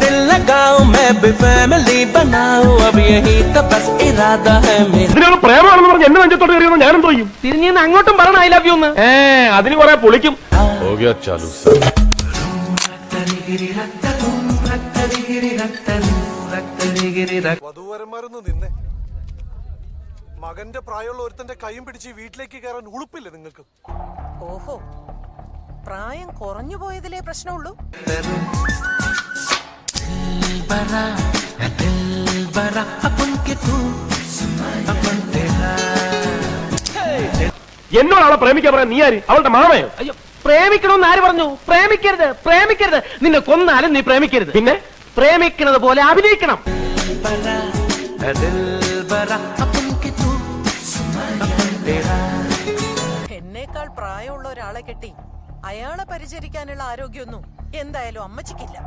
दिल लगाऊं मैं भी फैमिली बनाऊं अब यही तो बस इरादा है मेरा ഇതിനൊരു പ്രേമാണെന്ന് പറഞ്ഞ് എന്നെ നെഞ്ചത്തോട്ട് കയറിയെന്ന് ഞാനെന്തോ ചെയ്യും? തിരിഞ്ഞ് അങ്ങോട്ടും പറയണം ഐ ലവ് യു എന്ന്. അതിന് കുറെ പൊളിക്കും. വധൂവരന്മാരൊന്നും നിന്നെ മകന്റെ പ്രായമുള്ള ഒരുത്തന്റെ കൈയും പിടിച്ച് വീട്ടിലേക്ക് കയറാൻ ഉളുപ്പില്ലേ നിങ്ങൾക്ക്? ഓഹോ, പ്രായം കുറഞ്ഞു പോയതിലേ പ്രശ്നമുള്ളൂ. എന്നോടാളെ പ്രേമിക്കാൻ പറയാൻ നീ ആര്? അവളുടെ മാമയോ? അയ്യോ, പ്രേമിക്കണമെന്ന് ആര് പറഞ്ഞു? പ്രേമിക്കരുത്, പ്രേമിക്കരുത്. നിന്നെ കൊന്നാലും നീ പ്രേമിക്കരുത്. പിന്നെ പ്രേമിക്കുന്നത് പോലെ അഭിനയിക്കണം. എന്നേക്കാൾ പ്രായമുള്ള ഒരാളെ കെട്ടി അയാളെ പരിചരിക്കാനുള്ള ആരോഗ്യമൊന്നും എന്തായാലും അമ്മച്ചിക്കില്ല.